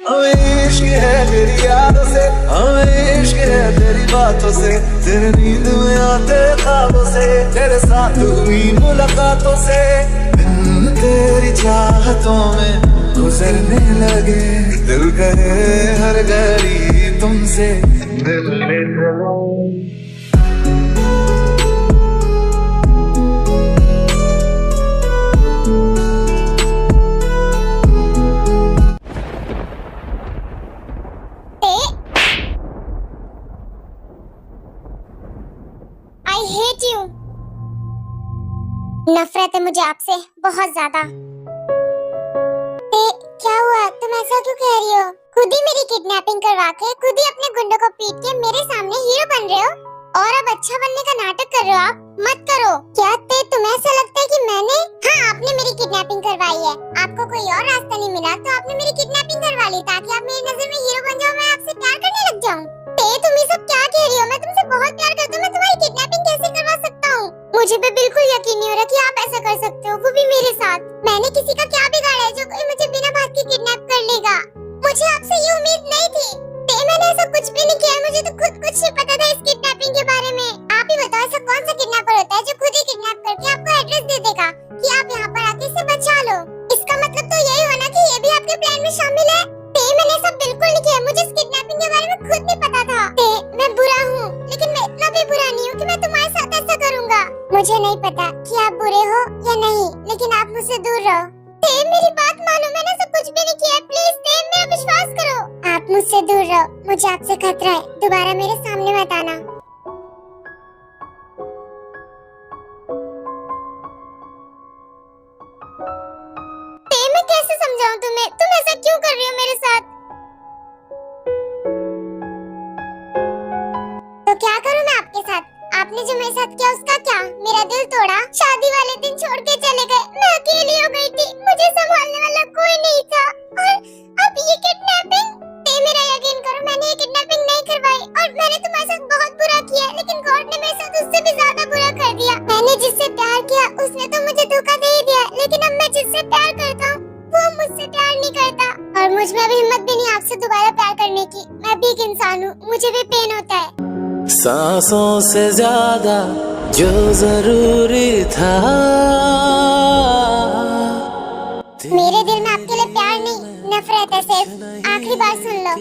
हमें इश्क है तेरी यादों से, हमें इश्क है तेरी बातों से, तेरे नींद में आते ख्वाबों से, तेरे साथ हुई मुलाकातों से, दिन तेरी चाहतों में गुजरने लगे, दिल करे हर घड़ी तुमसे मिलने चलो। I hate you. नफरत है मुझे आपसे बहुत ज्यादा। क्या हुआ, तुम ऐसा क्यों कह रही हो? खुद ही मेरी किडनैपिंग करवा के, खुद ही अपने गुंडों को पीट के मेरे सामने हीरो बन रहे हो और अब अच्छा बनने का नाटक कर रहे हो। आप मत करो। क्या तुम्हें ऐसा लगता है कि मैंने? हाँ, आपने मेरी किडनैपिंग करवाई है। आपको कोई और रास्ता नहीं मिला तो आपने मेरी किडनैपिंग करवा ली ताकि आप मेरी नजर में हीरो बन जाओ, मैं आपसे प्यार करने लग जाऊँ। तुम ये सब क्या कह रही हो? मैं तुमसे बहुत प्यार करती हूँ, मैं तुम्हारी किडनैपिंग कैसे करवा सकता हूँ? मुझे पे बिल्कुल यकीन नहीं हो रहा कि आप ऐसा कर सकते हो, वो भी मेरे साथ। मैंने किसी का क्या बिगाड़ा है जो कोई मुझे बिना बात के किडनैप कर लेगा? मुझे आपसे ये उम्मीद नहीं थी। मैंने ऐसा कुछ भी नहीं किया, मुझे तो खुद कुछ नहीं पता था इस किडनैपिंग के बारे में। आप ही बताओ, ऐसा कौन सा किडनैपर होता है जो खुद ही किडनैप करके आपको एड्रेस दे देगा कि आप यहाँ पर आके इसे बचा लो? इसका मतलब तो यही होना कि ये भी आपके प्लान में शामिल है। मैंने सब बिल्कुल नहीं किया, मुझे इस किडनैपिंग के बारे में खुद नहीं पता था। मैं बुरा हूँ, लेकिन मैं इतना भी बुरा नहीं हूँ कि मैं तुम्हारे साथ ऐसा करूँगा। मुझे नहीं पता कि आप बुरे हो या नहीं, लेकिन आप मुझसे दूर रहो। मेरी बात मानो, मैंने ऐसा कुछ भी नहीं किया। प्लीज मेरा विश्वास करो। आप मुझसे दूर रहो, मुझे आपसे खतरा है। दोबारा मेरे सामने मत आना। मैं कैसे समझाऊं तुम्हें? तुम ऐसा क्यों कर रही हो मेरे साथ? तो क्या करूं मैं आपके साथ? आपने जो मेरे साथ किया उसका क्या? मेरा दिल तोड़ा, शादी वाले दिन छोड़ के चले गए, मैं अकेली हो गई थी, मुझे संभालने वाला कोई नहीं था। और अब ये किडनैपिंग। मेरा यकीन करो, मैंने ये किडनैपिंग नहीं करवाई और मैंने तुम्हारे साथ बहुत बुरा किया, लेकिन गॉड ने मेरे साथ उससे भी ज्यादा बुरा कर दिया। मैंने जिससे प्यार किया उसने तो मुझे धोखा दे ही दिया, लेकिन अब मैं जिससे प्यार करता हूँ वो मुझसे प्यार नहीं करता और मुझ में भी हिम्मत भी नहीं आपसे दोबारा प्यार करने की। मैं भी एक इंसान हूँ, मुझे भी पेन होता है। सांसों से ज्यादा जो जरूरी था, मेरे दिल में आपके लिए प्यार नहीं नफरत है सिर्फ। आखिरी बार सुन लो।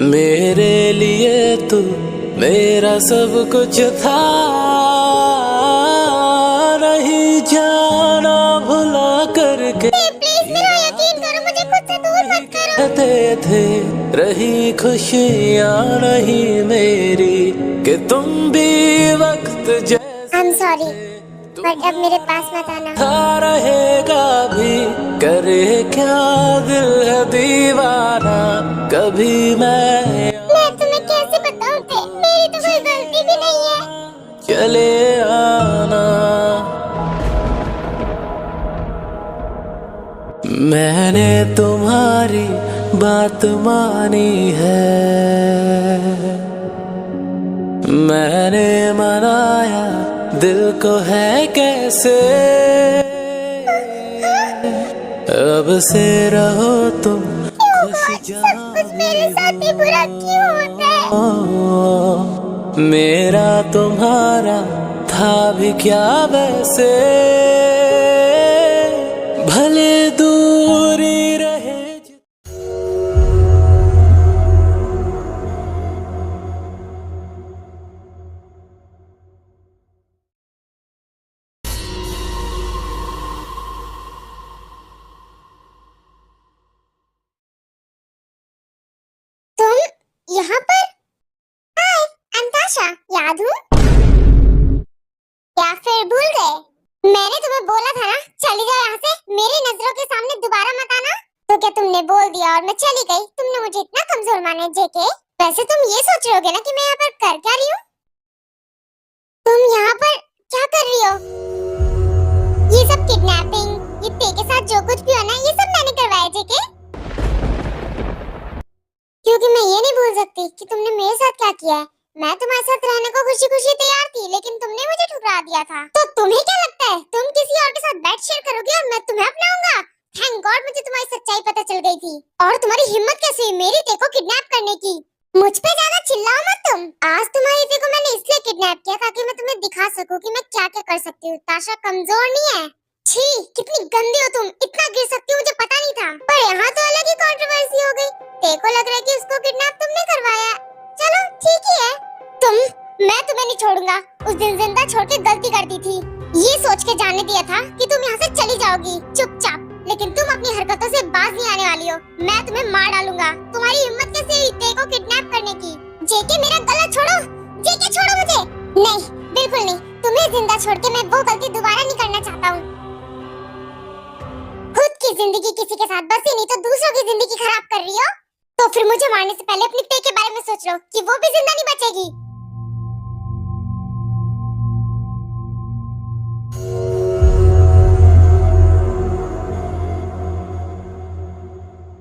मेरे लिए तू मेरा सब कुछ था, नहीं जाना भुला करके। प्लीज मेरा यकीन करो, मुझे खुद से दूर मत करो। कहते थे रही खुशियाँ नहीं मेरी कि तुम भी वक्त जैसे। I'm sorry, बट अब मेरे पास मत आना। रहेगा भी करे क्या, दिल है दीवाना कभी मैं तुम्हें कैसे बताऊं? मेरी तो कोई गलती भी नहीं है। चले आना। मैंने तुम्हारी बात मानी है, मैंने मनाया दिल को है कैसे, अब से रहो तुम खुश सब कुछ मेरे साथ ही बुरा क्यों होता है? मेरा तुम्हारा था भी क्या वैसे, भले दूरी रहे। तुम यहाँ पर? हाय, अंताशा, याद हूँ या फिर भूल गए? मैंने तुम्हें बोला था ना, चली जाओ यहाँ से, मेरी नजरों के सामने दोबारा मत आना। तो क्या तुमने बोल दिया और मैं चली गई? तुमने मुझे इतना कमजोर माना जेके? वैसे तुम ये सोच रहे होगे ना कि मैं यहाँ पर कर क्या रही हूँ? तुम यहाँ पर क्या कर रही हो? ये सब किडनैपिंग, ये पे के साथ जो कुछ भी होना है, ये सब मैंने करवाया जेके। क्योंकि मैं ये नहीं भूल सकती कि तुमने मेरे साथ क्या किया है। मैं तुम्हारे साथ रहने को खुशी खुशी तैयार थी, लेकिन तुमने मुझे ठुकरा दिया था। तो तुम्हें क्या लगता है तुम किसी और के साथ बेड शेयर करोगे और मैं तुम्हें अपनाऊंगा? थैंक गॉड मुझे तुम्हारी सच्चाई पता चल गई थी। और तुम्हारी हिम्मत कैसे हुई मेरी ते को किडनैप करने की? मुझ पे ज्यादा चिल्लाओ मत तुम। आज तुम्हारी ते को मैंने इसलिए किडनैप किया ताकि मैं तुम्हें दिखा सकूं कि मैं क्या क्या कर सकती हूँ। ताशा कमजोर नहीं है। छी, कितनी गंदी हो तुम, इतना गिर सकती हो मुझे पता नहीं था। पर यहाँ तो अलग ही कंट्रोवर्सी हो गई। ते को लग रहा है कि उसको किडनैप तुमने करवाया। चलो ठीक ही है। मैं तुम्हें नहीं छोड़ूंगा। उस दिन जिंदा छोड़ के गलती कर दी थी। ये सोच के जाने दिया था कि तुम यहाँ से चली जाओगी चुपचाप, लेकिन तुम अपनी हरकतों से बाज नहीं आने वाली हो। मैं तुम्हें मार डालूंगा। तुम्हारी हिम्मत कैसे हुई ते को किडनैप करने की? जेके मेरा गला छोड़ो। जेके छोड़ो मुझे। नहीं, बिल्कुल नहीं। तुम्हें जिंदा छोड़ के मैं वो गलती दोबारा नहीं करना चाहता हूँ। खुद की जिंदगी किसी के साथ बसी नहीं तो दूसरों की जिंदगी खराब कर रही हो। तो फिर मुझे मारने से पहले अपनी ते के बारे में सोच लो कि वो भी जिंदा नहीं बचेगी।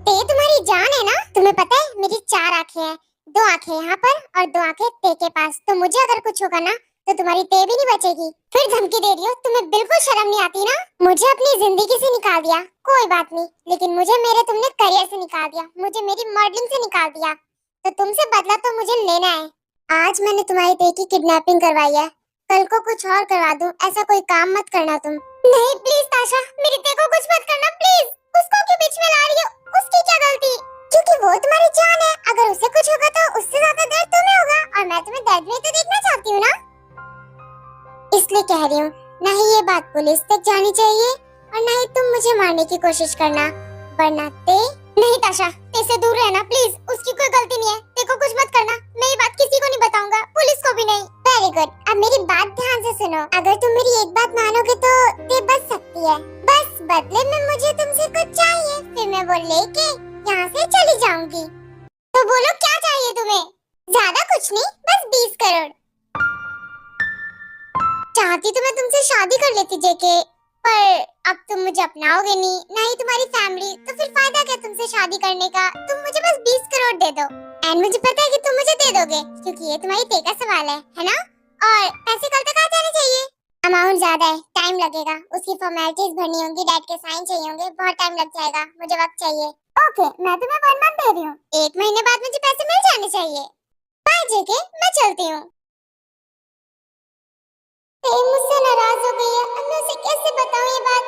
ते तुम्हारी जान है ना? तुम्हें पता है मेरी 4 आंखें हैं। 2 आंखें यहाँ पर और 2 आंखें ते के पास। तो मुझे अगर कुछ होगा ना तो तुम्हारी ते भी नहीं बचेगी। फिर धमकी दे रही हो? तुम्हें बिल्कुल शर्म नहीं आती ना? मुझे अपनी जिंदगी से निकाल दिया, कोई बात नहीं, लेकिन मुझे मेरे तुमने करियर से निकाल दिया, मुझे मेरी मॉडलिंग से निकाल दिया। तो तुमसे बदला तो मुझे लेना है। आज मैंने तुम्हारी ते की किडनैपिंग करवाई है, कल को कुछ और करवा दूं। ऐसा कोई काम मत करना तुम। नहीं प्लीज ताशा, मेरी ते को कुछ मत करना प्लीज। उसको क्यों बीच में ला रही हो? उसकी क्या गलती? क्योंकि वो तुम्हारी जान है। अगर उसे कुछ होगा तो उससे ज्यादा दर्द तुम्हें होगा, और मैं तुम्हें दर्द में तो देखना चाहती हूँ ना, इसलिए कह रही हूँ। ना ही ये बात पुलिस तक जानी चाहिए और ना ही तुम मुझे मारने की कोशिश करना, वरना ते। नहीं ताशा, ते से दूर रहना प्लीज। उसकी कोई गलती नहीं है। ते को कुछ मत करना। मैं ये बात किसी को नहीं बताऊंगा, पुलिस को भी नहीं। Very good. अब मेरी बात ध्यान से सुनो। अगर तुम मेरी एक बात मानोगे तो ते बच सकती है। बस बदले में मुझे तुमसे कुछ चाहिए, फिर मैं वो लेके यहाँ से चली जाऊंगी। तो बोलो क्या चाहिए तुम्हें? ज्यादा कुछ नहीं, बस 20 करोड़। चाहती तो मैं तुमसे शादी कर लेती जेके, पर अब तुम मुझे अपनाओगे नहीं, ना ही तुम्हारी फैमिली, तो फिर फायदा क्या तुमसे शादी करने का? तुम मुझे बस 20 करोड़ दे दो। एंड मुझे पता है कि तुम मुझे दे दोगे, क्योंकि ये तुम्हारी ते का सवाल है ना? और पैसे कल तक आ जाने चाहिए। अमाउंट ज्यादा है, टाइम लगेगा, उसकी फॉर्मेलिटीज भरनी होंगी, डैड के साइन चाहिए होंगे, बहुत टाइम लग जाएगा, मुझे वक्त चाहिए। ओके, मैं तुम्हें 1 मंथ दे रही हूँ। 1 महीने बाद मुझे पैसे मिल जाने चाहिए। बाय जेके, मैं चलती हूँ। ते मुझसे नाराज हो गई है, अब मैं उसे कैसे बताऊँ ये बात?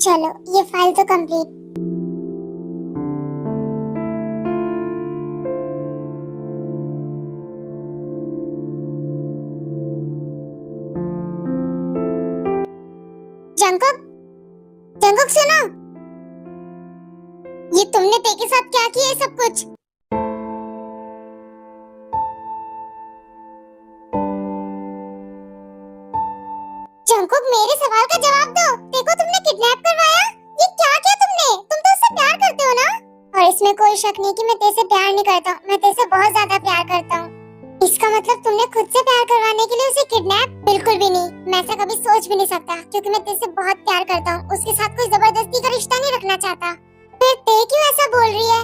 चलो, ये फाइल तो कंप्लीट। जंकुक, जंकुक सुनो, ये तुमने ते के साथ क्या किया है सब कुछ? जंकुक, मेरे सवाल का जवाब दो। ते को तुमने किडनैप करवाया? ये क्या किया तुमने? तुम तो उससे प्यार करते हो ना? और इसमें कोई शक नहीं कि मैं ते से प्यार नहीं करता हूँ, मैं ते से बहुत ज्यादा प्यार करता हूँ। इसका मतलब तुमने खुद से प्यार करवाने के लिए उसे किडनैप? बिल्कुल भी नहीं, मैं ऐसा कभी सोच भी नहीं सकता, क्योंकि मैं ते से बहुत प्यार करता हूँ। उसके साथ कोई जबरदस्ती का रिश्ता नहीं रखना चाहता। फिर ते क्यों ऐसा बोल रही है?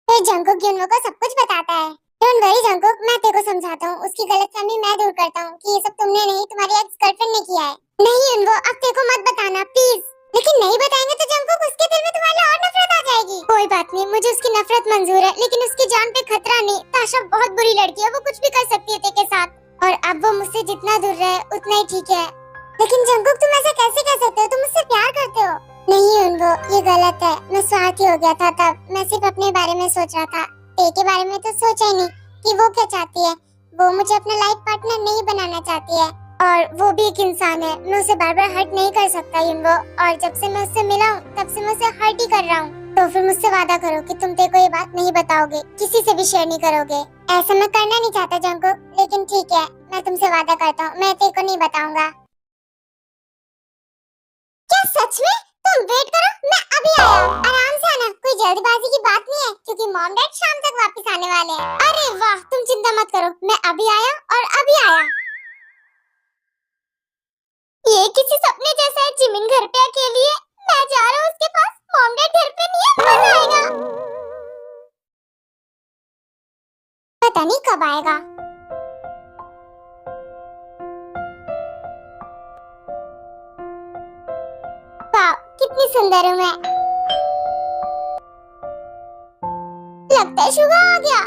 फिर जंकुक जुनवो को सब कुछ बताता है। डोंट वरी जंकुक, मैं तेरे को समझाता हूँ। उसकी गलतफहमी मैं दूर करता हूँ कि ये सब तुमने नहीं, तुम्हारी एक्स गर्लफ्रेंड ने किया है। नहीं युनवो, अब तेरे को मत बताना प्लीज। लेकिन नहीं बताएंगे तो जंकुक उसके दिल में तुम्हारे लिए और नफरत आ जाएगी। कोई बात नहीं, मुझे उसकी नफरत मंजूर है, लेकिन उसकी जान पे खतरा नहीं। ताशा बहुत बुरी लड़की है, वो कुछ भी कर सकती है तेरे के साथ, और अब वो मुझसे जितना दूर रहे उतना ही ठीक है। लेकिन जंकुक, तुम ऐसा कैसे कह सकते हो? तुम मुझसे प्यार करते हो। नहीं युनवो, ये गलत है। मैं स्वार्थी हो गया था तब। मैं सिर्फ अपने बारे में सोच रहा था, ते के बारे में तो सोचा ही नहीं कि वो क्या चाहती है। वो मुझे अपना लाइफ पार्टनर नहीं बनाना चाहती है, और वो भी एक इंसान है। मैं उसे बार बार हर्ट नहीं कर सकता युनवो, और जब से मैं उससे मिला हूँ तब से मैं उसे हर्ट ही कर रहा हूँ। तो फिर मुझसे वादा करो कि तुम ते को ये बात नहीं बताओगे, किसी से भी शेयर नहीं करोगे। ऐसा मैं करना नहीं चाहता जंकुक, लेकिन ठीक है, मैं तुमसे वादा करता हूँ, मैं ते को नहीं बताऊंगा। क्या सच में? तुम वेट करो, मैं अभी आया हूँ। आराम से आना, कोई जल्दबाजी की बात नहीं है, क्योंकि मॉम डैड शाम तक वापस आने वाले हैं। अरे वाह, तुम चिंता मत करो, मैं अभी आया और अभी आया। ये किसी सपने जैसा है। जिमिन घर पे अकेली है, मैं जा रहा हूँ उसके पास। मॉम डैड घर पे नहीं है, मजा आएगा। नहीं कब आएगा। वाह, कितनी सुंदर हूँ मैं। लगता है शुगा आ गया।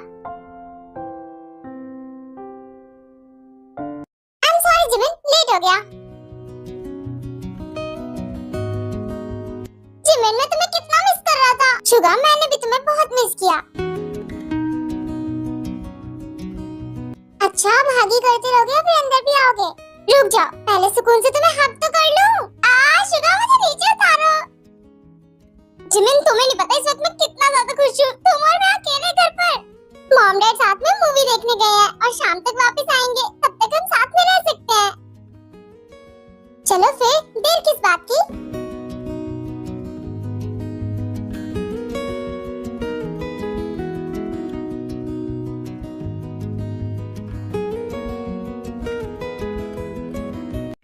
I am sorry Jimin, late हो गया। जिमिन, मैं तुम्हें कितना मिस कर रहा था। शुगा, मैंने भी तुम्हें बहुत मिस किया। अच्छा, भागी करते रहोगे या फिर अंदर भी आओगे? रुक जाओ, पहले सुकून से तुम्हें हक तो कर लूं। शुगा, मुझे नीचे उतारो। जिमिन, तुम्हें नहीं पता इस वक्त मैं कितना ज्यादा खुश हूँ। तुम और मैं अकेले घर पर। मॉम डैड साथ में मूवी देखने गए हैं और शाम तक वापस आएंगे। तब तक हम साथ में रह सकते हैं। चलो फिर, देर किस बात की।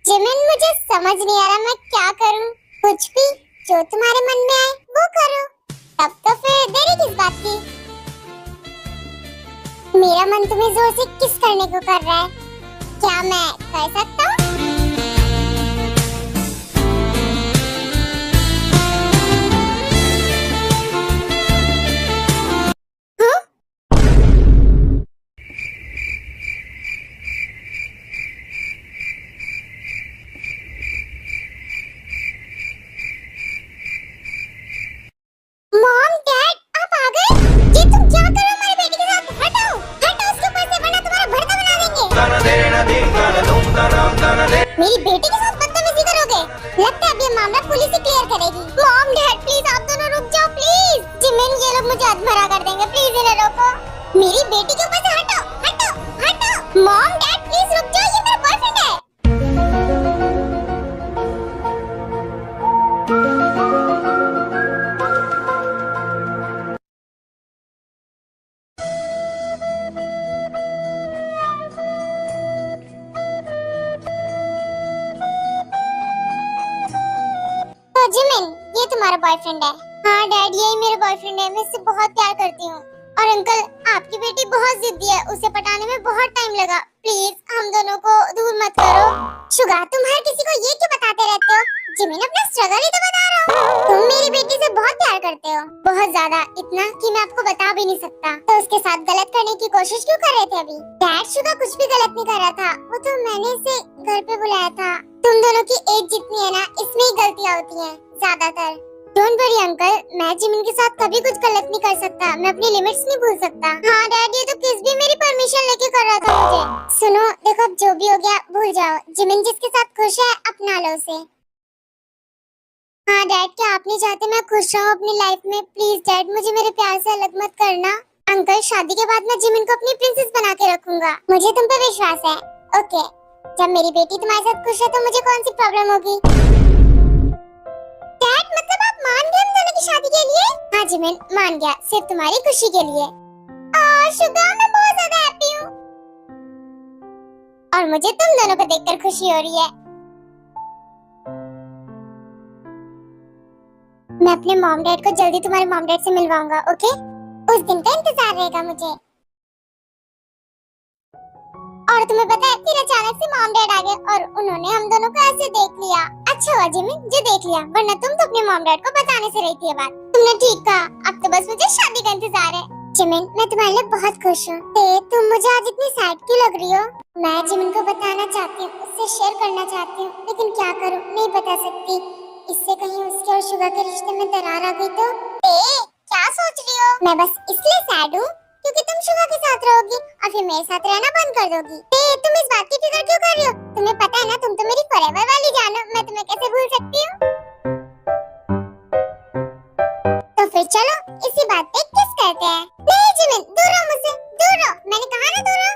जिमिन, मुझे समझ नहीं आ रहा मैं क्या करूं। कुछ भी जो तुम्हारे मन में आए वो करो। तब तो फिर देरी किस बात की। मेरा मन तुम्हें जोर से किस करने को कर रहा है। क्या मैं कर सकता हूँ? मॉम डैड, आप आ गए? ये तुम क्या कर रहे हो हमारी बेटी के साथ? हटाओ, हटाओ उसके ऊपर से, वरना तुम्हारा भड़का बना देंगे। मेरी बेटी के साथ बदतमीजी करोगे? लगता है अब ये मामला पुलिस ही क्लियर करेगी। मॉम डैड प्लीज, आप दोनों रुक जाओ प्लीज। जिमिन, ये लोग मुझे अधमरा कर देंगे, प्लीज इन्हें रोको। मेरी बेटी के ऊपर से हटाओ, हटाओ, हटाओ। मॉम डैड प्लीज रुक जाओ, ये मेरा बॉयफ्रेंड है। जिमिन, ये तुम्हारा बॉयफ्रेंड है? हाँ डैड, यही मेरा बॉयफ्रेंड है। मैं इससे बहुत प्यार करती हूँ। और अंकल, आपकी बेटी बहुत जिद्दी है, उसे पटाने में बहुत टाइम लगा। प्लीज हम दोनों को दूर मत करो। शुगा, तुम हर किसी को ये क्यों बताते रहते हो? जिमिन, अपना स्ट्रगल ही तो बता रहा हूँ। तुम मेरी बेटी से बहुत प्यार करते हो, बहुत ज्यादा, इतना कि मैं आपको बता भी नहीं सकता। तो उसके साथ गलत करने की कोशिश क्यों कर रहे थे अभी? डैड, शुगा कुछ भी गलत नहीं कर रहा था। वो तो मैंने इसे घर पे बुलाया था। तुम दोनों की एज जितनी है ना, इसमें ही गलतियाँ होती हैं ज्यादातर। डोंट वरी अंकल, मैं जिमिन के साथ कभी कुछ गलत नहीं कर सकता। मैं अपनी लिमिट्स नहीं भूल सकता। हाँ डैड, ये तो किस भी मेरी परमिशन लेके कर रहा था मुझे। सुनो, देखो अब जो भी हो गया भूल जाओ। जिमिन जिसके साथ खुश है अपना लो उसे। हाँ डैड, क्या आप नहीं चाहते मैं खुश रहूं अपनी लाइफ में? प्लीज डैड, मुझे मेरे प्यार से अलग मत करना। अंकल, शादी के बाद मैं जिमिन को अपनी प्रिंसेस बना के रखूंगा। मुझे तुम पे विश्वास है। ओके, जब मेरी बेटी तुम्हारे साथ खुश है तो मुझे कौन सी प्रॉब्लम होगी? डैड, मतलब आप मान गए हम दोनों की शादी के लिए? हाँ जिमिन, मान गया, सिर्फ तुम्हारी खुशी के लिए। शुगा, मैं बहुत ज्यादा हैप्पी हूँ और मुझे तुम दोनों को देखकर खुशी हो रही है। मैं अपने मॉम डैड को जल्दी तुम्हारे मॉम डैड से मिलवाऊंगा, ओके? उस दिन का इंतजार रहेगा मुझे। और तुम्हें पता है, फिर अचानक से मॉम डैड आ गए और उन्होंने हम दोनों को ऐसे देख लिया। अच्छा हुआ जिमिन जो देख लिया, वरना तुम तो अपने मॉम डैड को बताने से रही थी ये बात। तुमने ठीक कहा, अब तो बस मुझे शादी का इंतजार है। जिमिन, मैं तुम्हारे लिए बहुत खुश हूँ। तुम मुझे आज इतनी सैड क्यों लग रही हो? मैं जिमिन को बताना चाहती हूँ, उससे शेयर करना चाहती हूँ, लेकिन क्या करूँ, नहीं बता सकती। इससे कहीं उसके और शुगा के रिश्ते में दरार आ गई तो? क्या सोच रही हो? मैं बस इसलिए सैड हूँ क्योंकि तुम शुगा के साथ रहोगी और फिर मेरे साथ रहना बंद कर दोगी। तुम इस बात की फिक्र क्यों कर रही हो? तुम्हें पता है ना, तुम तो मेरी फॉरएवर वाली जान हो। मैं तुम्हें कैसे भूल सकती हूँ? तो फिर चलो इसी बात पे किस करते हैं। नहीं जिमिन, दूर रहो मुझसे, दूर रहो। मैंने कहा ना दूर रहो।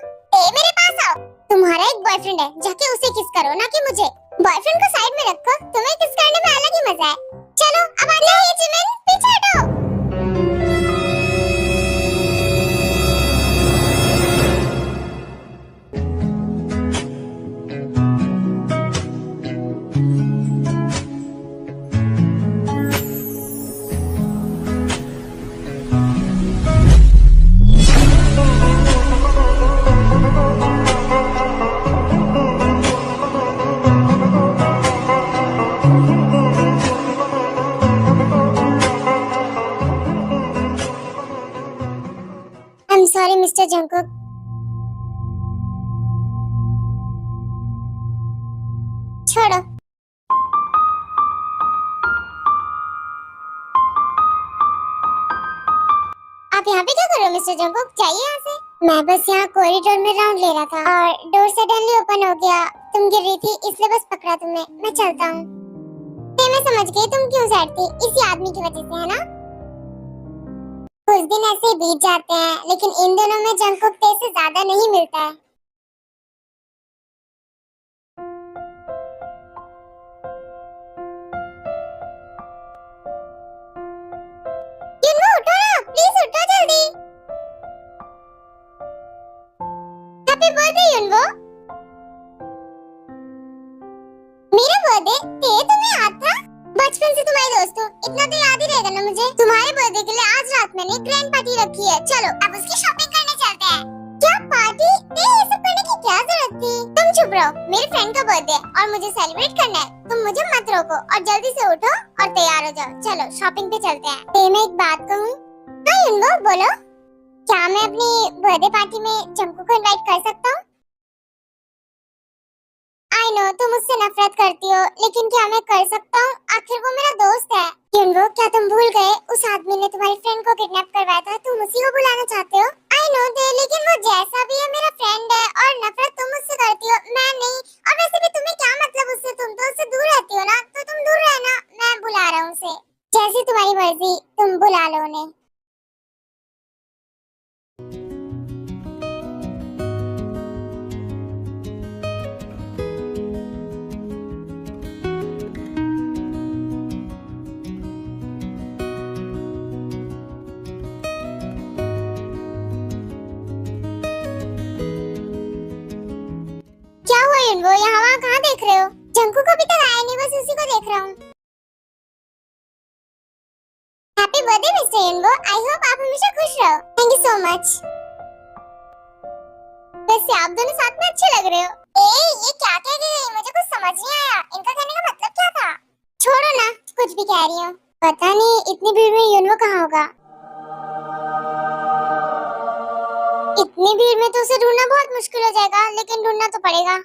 मेरे पास आओ। तुम्हारा एक बॉयफ्रेंड है, जाके उसे किस करो, ना कि मुझे। बॉयफ्रेंड को साइड में रखो, तुम्हें किस करने में अलग ही मजा है। चलो अब आ जाओ जिमिन, पीछे हटो। Sorry mister Jungkook. छोड़ो। आप यहाँ पे क्या कर रहे हो मिस्टर जंगकुक? जाइए यहाँ से। मैं बस यहाँ कॉरिडोर में राउंड ले रहा था और डोर सडनली ओपन हो गया। तुम गिर रही थी इसलिए बस पकड़ा तुमने। मैं चलता हूँ। मैं समझ गई तुम क्यों सैड थी, इसी आदमी की वजह से, है ना? कुछ दिन ऐसे ही बीत जाते हैं, लेकिन इन दोनों में जंगकुक तेज से ज्यादा नहीं मिलता है। युनवो उठो ना, प्लीज उठो जल्दी। हैप्पी बर्थडे युनवो। मेरा बर्थडे? ते तुम्हें याद था? बचपन से तुम्हारी दोस्त हूँ, इतना तो याद ही रहेगा ना मुझे। तुम्हारे बर्थडे के लिए आज रात मैंने ग्रैंड पार्टी रखी है। चलो अब उसकी शॉपिंग करने चलते हैं। क्या पार्टी? ये सब करने की क्या जरूरत थी? तुम चुप रहो, मेरे फ्रेंड का बर्थडे और मुझे सेलिब्रेट करना है। तुम मुझे मत रोको और जल्दी से उठो और तैयार हो जाओ। चलो शॉपिंग पे चलते हैं। ते मैं एक बात कहूँ? हाँ युनवो बोलो। क्या मैं अपनी बर्थडे पार्टी में जंगकुक को इनवाइट कर सकता हूँ? आई नो तुम मुझसे नफरत करती हो, लेकिन क्या मैं कर सकता हूँ? आखिर वो मेरा दोस्त है। युनवो क्या तुम भूल गए उस आदमी ने तुम्हारी फ्रेंड को किडनैप करवाया था? तुम उसी को बुलाना चाहते हो? आई नो दे, लेकिन वो जैसा भी है मेरा फ्रेंड है और नफरत तुम मुझसे करती हो, मैं नहीं। और वैसे भी तुम्हें क्या मतलब उससे? तुम तो उससे दूर रहती हो ना, तो तुम दूर रहना। मैं बुला रहा हूँ उसे। जैसी तुम्हारी मर्जी, तुम बुला लो उन्हें। क्या हुआ युनवो, यहाँ वहाँ कहाँ देख रहे हो? जंगकुक अभी तक आया नहीं, बस उसी को देख रहा हूँ। हैप्पी बर्थडे मिस्टर युनवो। आई होप आप हमेशा खुश रहो। Thank you so much. वैसे आप दोनों साथ में अच्छे लग रहे हो। ये क्या कह रही है? मुझे कुछ समझ नहीं आया। इनका कहने का मतलब क्या था? छोड़ो ना, कुछ भी कह रही हो। पता नहीं इतनी भीड़ में युनवो कहाँ होगा। इतनी भीड़ में तो उसे ढूंढना बहुत मुश्किल हो जाएगा, लेकिन ढूंढना तो पड़ेगा।